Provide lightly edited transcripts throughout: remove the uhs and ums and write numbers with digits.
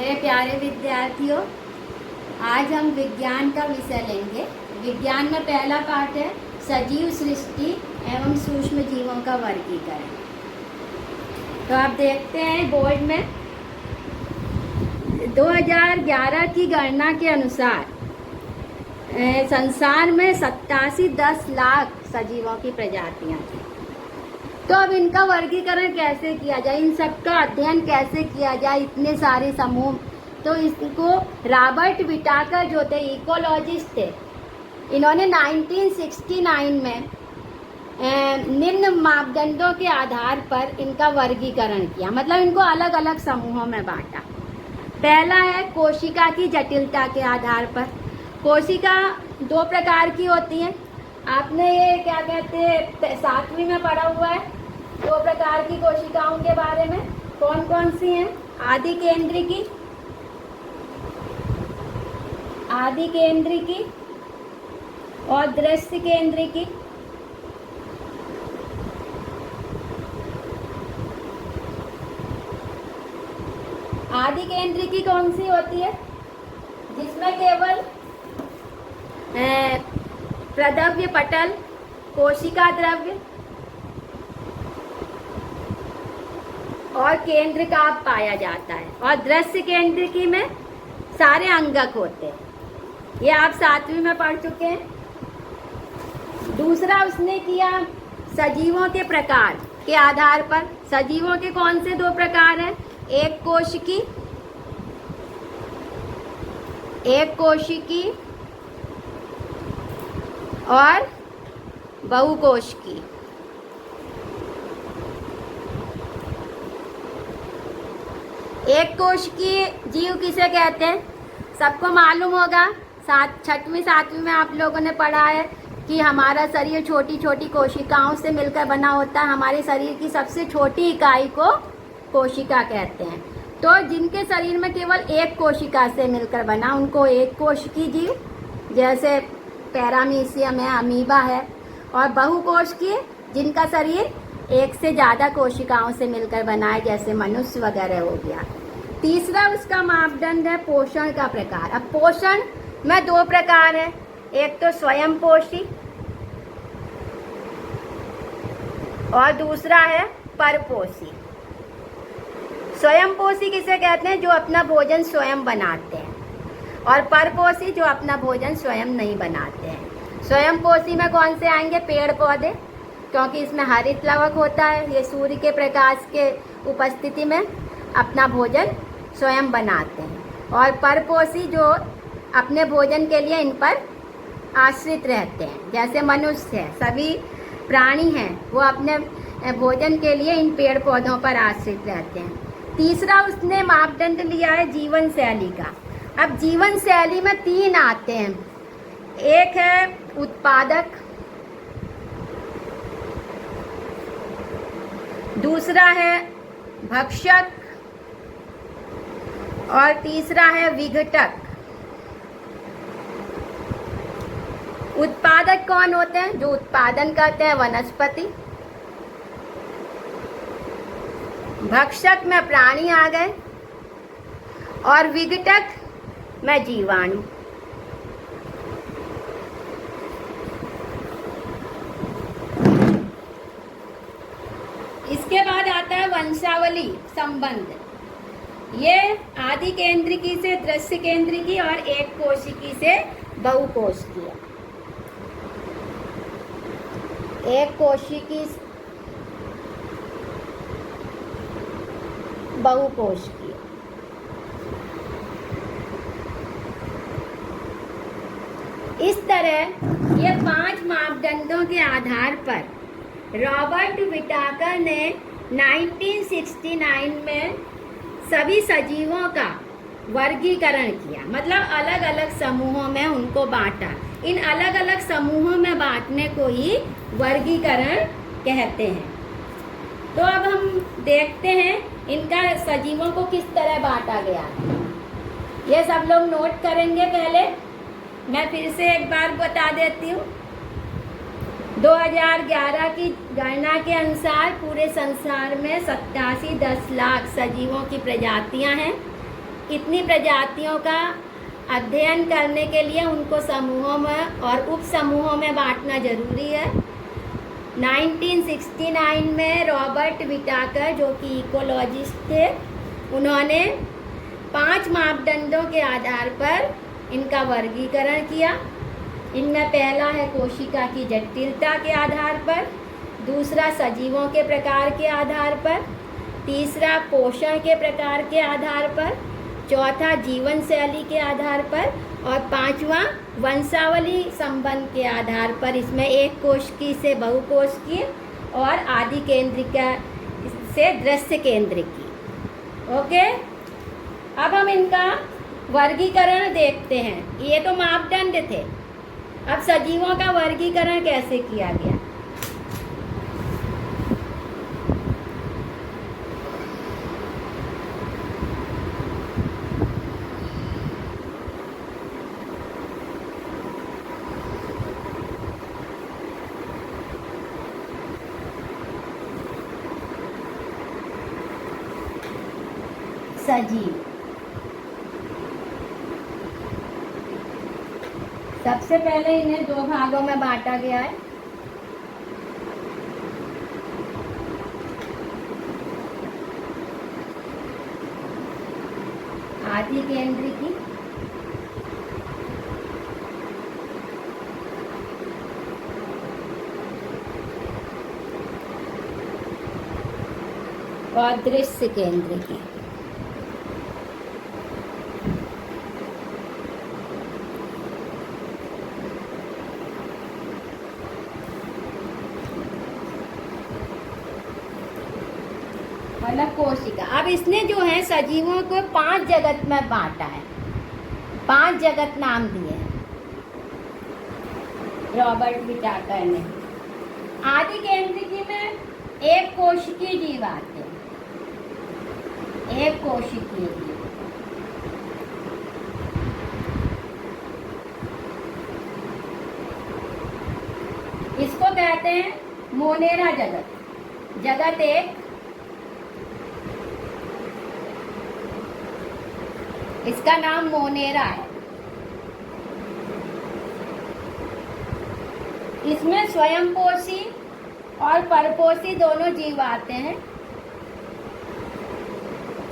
मेरे प्यारे विद्यार्थियों, आज हम विज्ञान का विषय लेंगे। विज्ञान में पहला पाठ है सजीव सृष्टि एवं सूक्ष्म जीवों का वर्गीकरण। तो आप देखते हैं बोर्ड में 2011 की गणना के अनुसार संसार में 87-10 लाख सजीवों की प्रजातियां थी। तो अब इनका वर्गीकरण कैसे किया जाए, इन सब का अध्ययन कैसे किया जाए, इतने सारे समूह। तो इसको रॉबर्ट विटाकर जो थे इकोलॉजिस्ट थे, इन्होंने 1969 में निम्न मापदंडों के आधार पर इनका वर्गीकरण किया, मतलब इनको अलग अलग समूहों में बांटा। पहला है कोशिका की जटिलता के आधार पर। कोशिका दो प्रकार की होती हैं। आपने ये क्या कहते हैं 7वीं में पढ़ा हुआ है, दो प्रकार की कोशिकाओं के बारे में। कौन कौन सी हैं? आदि केंद्रिकी और दृश्य केंद्रिकी। आदि केंद्रिकी कौन सी होती है? जिसमें केवल प्रद्रव्य पटल, कोशिका द्रव्य और केंद्र का पाया जाता है। और दृश्य केंद्रिकी में सारे अंगक होते हैं। ये आप 7वीं में पढ़ चुके हैं। दूसरा उसने किया सजीवों के प्रकार के आधार पर। सजीवों के कौन से दो प्रकार हैं? एक कोशिकी और बहुकोशिकी। एक कोशिकीय जीव किसे कहते हैं? सबको मालूम होगा, 6वीं-7वीं में आप लोगों ने पढ़ा है कि हमारा शरीर छोटी छोटी कोशिकाओं से मिलकर बना होता है। हमारे शरीर की सबसे छोटी इकाई को कोशिका कहते हैं। तो जिनके शरीर में केवल एक कोशिका से मिलकर बना, उनको एक कोशिकीय जीव, जैसे पैरामीशियम है, अमीबा है। और बहुकोशिकीय, जिनका शरीर एक से ज़्यादा कोशिकाओं से मिलकर बना है, जैसे मनुष्य वगैरह हो गया। तीसरा उसका मापदंड है पोषण का प्रकार। अब पोषण में दो प्रकार है, एक तो स्वयंपोषी और दूसरा है परपोषी। स्वयंपोषी किसे कहते हैं? जो अपना भोजन स्वयं बनाते हैं। और परपोषी जो अपना भोजन स्वयं नहीं बनाते हैं। स्वयंपोषी में कौन से आएंगे? पेड़ पौधे, क्योंकि इसमें हरित लवक होता है। ये सूर्य के प्रकाश के उपस्थिति में अपना भोजन स्वयं बनाते हैं। और परपोषी जो अपने भोजन के लिए इन पर आश्रित रहते हैं, जैसे मनुष्य है, सभी प्राणी हैं, वो अपने भोजन के लिए इन पेड़ पौधों पर आश्रित रहते हैं। तीसरा उसने मापदंड लिया है जीवन शैली का। अब जीवन शैली में 3 आते हैं। एक है उत्पादक, दूसरा है भक्षक और तीसरा है विघटक। उत्पादक कौन होते हैं? जो उत्पादन करते हैं, वनस्पति। भक्षक में प्राणी आ गए और विघटक में जीवाणु। इसके बाद आता है वंशावली संबंध। ये आदि केंद्रिकी से दृश्य केंद्रिकी और एक कोशिकी से बहुकोशिकीय। एक कोशिकी बहुकोशिकीय। इस तरह ये 5 मापदंडों के आधार पर रॉबर्ट विटाकर ने 1969 में सभी सजीवों का वर्गीकरण किया, मतलब अलग अलग समूहों में उनको बांटा। इन अलग अलग समूहों में बांटने को ही वर्गीकरण कहते हैं। तो अब हम देखते हैं इनका सजीवों को किस तरह बांटा गया है। ये सब लोग नोट करेंगे। पहले मैं फिर से एक बार बता देती हूँ। 2011 की गणना के अनुसार पूरे संसार में 87-10 लाख सजीवों की प्रजातियां हैं। इतनी प्रजातियों का अध्ययन करने के लिए उनको समूहों में और उप समूहों में बांटना जरूरी है। 1969 में रॉबर्ट विटाकर, जो कि इकोलॉजिस्ट थे, उन्होंने 5 मापदंडों के आधार पर इनका वर्गीकरण किया। इनमें पहला है कोशिका की जटिलता के आधार पर, दूसरा सजीवों के प्रकार के आधार पर, तीसरा पोषण के प्रकार के आधार पर, चौथा जीवन शैली के आधार पर और पांचवा वंशावली संबंध के आधार पर। इसमें एक कोशिकीय से बहुकोशिकीय और आदि केंद्रिका से दृश्य केंद्रिकी। ओके, अब हम इनका वर्गीकरण देखते हैं। ये तो मापदंड थे, अब सजीवों का वर्गीकरण कैसे किया गया। सजीव, सबसे पहले इन्हें 2 भागों में बांटा गया है। आदि केंद्रिकी और दृश्य केंद्रिकी। मतलब कोशिका। अब इसने जो है सजीवों को 5 जगत में बांटा है, 5 जगत नाम दिए हैं रॉबर्ट विटाकर ने। आदि केंद्रिकी में एक कोशिकीय जीव आते हैं, एक कोशिकीय जीव। इसको कहते हैं मोनेरा जगत। जगत एक, इसका नाम मोनेरा है। इसमें स्वयंपोषी और परपोषी दोनों जीव आते हैं।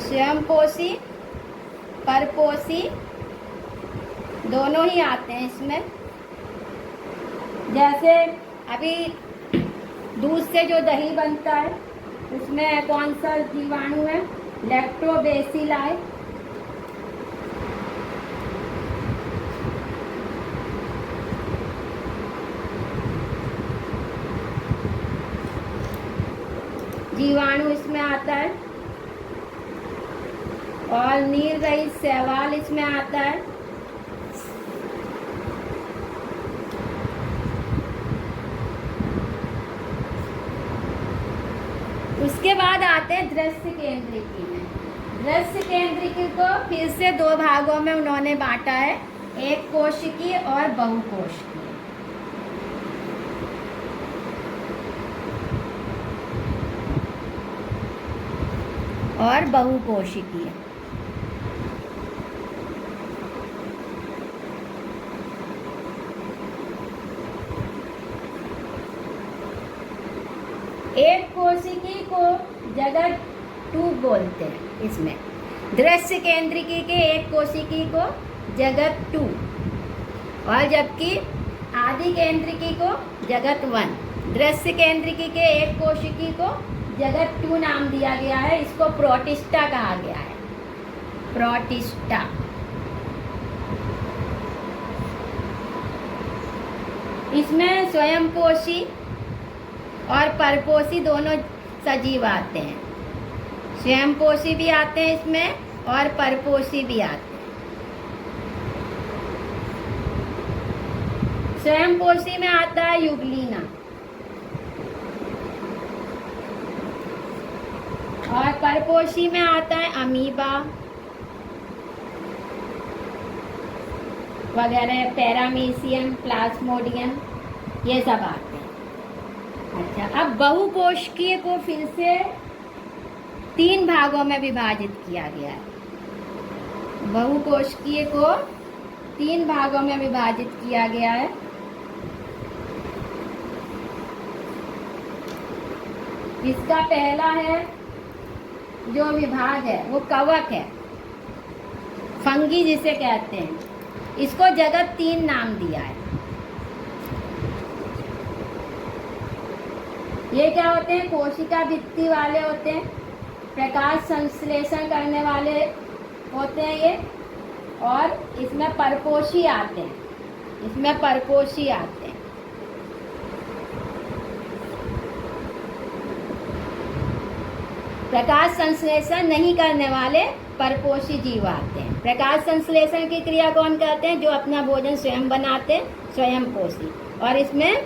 स्वयंपोषी परपोषी दोनों ही आते हैं इसमें। जैसे अभी दूध से जो दही बनता है उसमें कौन सा जीवाणु है, लैक्टोबैसिलाई। जीवाणु इसमें आता है और नील रहित शैवाल इसमें आता है। उसके बाद आते हैं दृश्य केंद्रिकी में। दृश्य केंद्रिकी को फिर से 2 भागों में उन्होंने बांटा है, एक कोशिकीय और बहुकोशिकीय। और बहुकोशिकीय। एक कोशिकीय को जगत 2 बोलते हैं। इसमें दृश्य केंद्रिकी के एक कोशिकीय को जगत 2 और जबकि आदि केंद्रिकी को जगत 1। दृश्य केंद्रिकी के एक कोशिकीय को जगत 2 नाम दिया गया है। इसको प्रोटिस्टा कहा गया है, प्रोटिस्टा। इसमें स्वयंपोषी और परपोषी दोनों सजीव आते हैं। स्वयंपोषी भी आते हैं इसमें और परपोषी भी आते हैं। स्वयंपोषी में आता है युगलीना और परपोषी में आता है अमीबा वगैरह, पैरामीशियम, प्लाज्मोडियम, ये सब आते हैं। अच्छा, अब बहुकोशिकीय को फिर से 3 भागों में विभाजित किया गया है। बहुकोशिकीय को 3 भागों में विभाजित किया गया है। इसका पहला है जो विभाग है वो कवक है, फंगी जिसे कहते हैं। इसको जगत 3 नाम दिया है। ये क्या होते हैं? कोशिका भित्ति वाले होते हैं, प्रकाश संश्लेषण करने वाले होते हैं ये, और इसमें परपोषी आते हैं, इसमें परपोषी आते हैं। प्रकाश संश्लेषण नहीं करने वाले परपोषी जीव आते हैं। प्रकाश संश्लेषण की क्रिया कौन करते हैं? जो अपना भोजन स्वयं बनाते हैं, स्वयं पोषी। और इसमें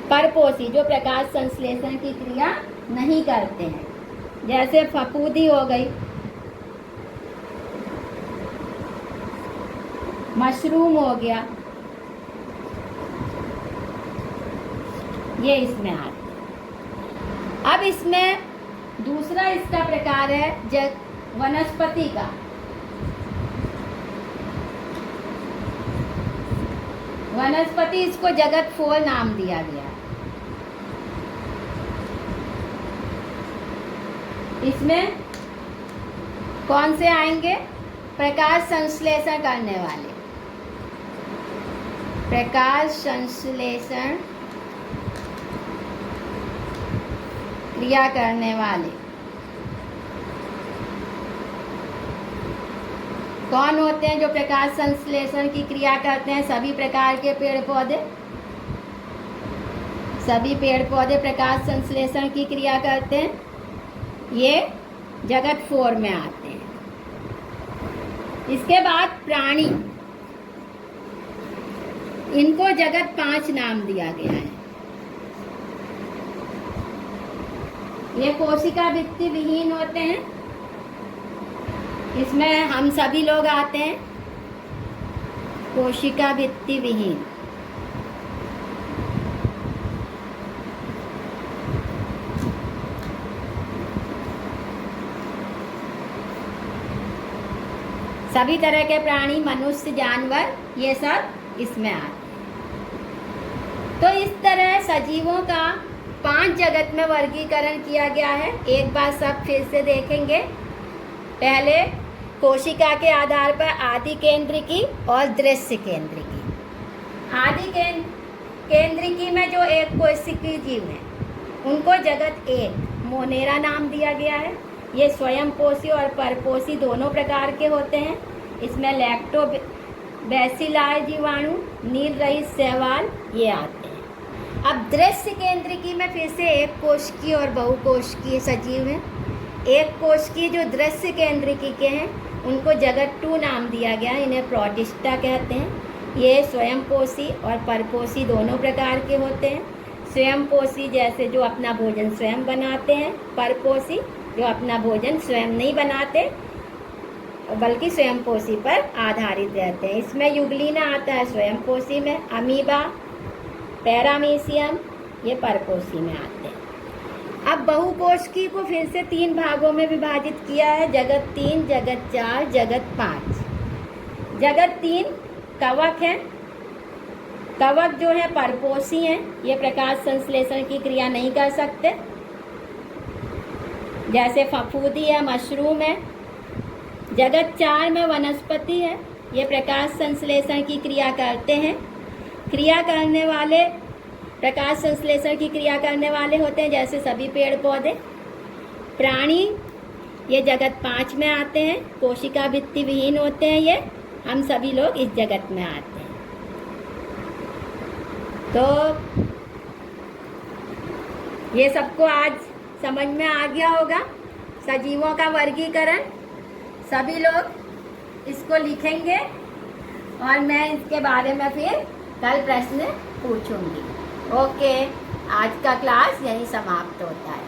परपोषी जो प्रकाश संश्लेषण की क्रिया नहीं करते हैं, जैसे फफूंदी हो गई, मशरूम हो गया, ये इसमें आते हैं। अब इसमें दूसरा इसका प्रकार है वनस्पति का। वनस्पति, इसको जगत 4 नाम दिया गया है। इसमें कौन से आएंगे? प्रकाश संश्लेषण करने वाले, प्रकाश संश्लेषण क्रिया करने वाले कौन होते हैं? जो प्रकाश संश्लेषण की क्रिया करते हैं। सभी प्रकार के पेड़ पौधे, सभी पेड़ पौधे प्रकाश संश्लेषण की क्रिया करते हैं। ये जगत 4 में आते हैं। इसके बाद प्राणी, इनको जगत 5 नाम दिया गया है। ये कोशिका भित्ति विहीन होते हैं। इसमें हम सभी लोग आते हैं, कोशिका भित्ति विहीन। सभी तरह के प्राणी, मनुष्य, जानवर, ये सब इसमें आते हैं। तो इस तरह सजीवों का 5 जगत में वर्गीकरण किया गया है। एक बार सब फिर से देखेंगे। पहले कोशिका के आधार पर आदि केंद्रिकी और दृश्य केंद्रिकी। आदि केंद्रिकी में जो एक कोशिकीय जीव हैं उनको जगत 1 मोनेरा नाम दिया गया है। ये स्वयं पोषी और परपोषी दोनों प्रकार के होते हैं। इसमें लैक्टोबैसिलाई जीवाणु, नील रहित शैवाल ये आते हैं। अब दृश्य केंद्रिकी में फिर से एक कोशिकीय और बहुकोशिकीय सजीव हैं। एक कोशिकीय जो दृश्य केंद्रिकी के हैं उनको जगत 2 नाम दिया गया, इन्हें प्रोटिस्टा कहते हैं। ये स्वयं पोषी और परपोषी दोनों प्रकार के होते हैं। स्वयं पोषी जैसे जो अपना भोजन स्वयं बनाते हैं, परपोषी जो अपना भोजन स्वयं नहीं बनाते बल्कि स्वयं पोषी पर आधारित रहते हैं। इसमें युगलीना आता है स्वयं पोषी में, अमीबा, पैरामीशियम ये परपोषी में आते हैं। अब बहुकोशिकीय को फिर से 3 भागों में विभाजित किया है, जगत 3, जगत 4, जगत 5। जगत 3 कवक है। कवक जो है परपोषी हैं, ये प्रकाश संश्लेषण की क्रिया नहीं कर सकते, जैसे फफूंदी है, मशरूम है। जगत 4 में वनस्पति है, ये प्रकाश संश्लेषण की क्रिया करते हैं। क्रिया करने वाले, प्रकाश संश्लेषण की क्रिया करने वाले होते हैं जैसे सभी पेड़ पौधे। प्राणी ये जगत 5 में आते हैं, कोशिका भित्ति विहीन होते हैं। ये हम सभी लोग इस जगत में आते हैं। तो ये सबको आज समझ में आ गया होगा सजीवों का वर्गीकरण। सभी लोग इसको लिखेंगे और मैं इसके बारे में फिर कल प्रश्न पूछूंगी। ओके, आज का क्लास यहीं समाप्त होता है।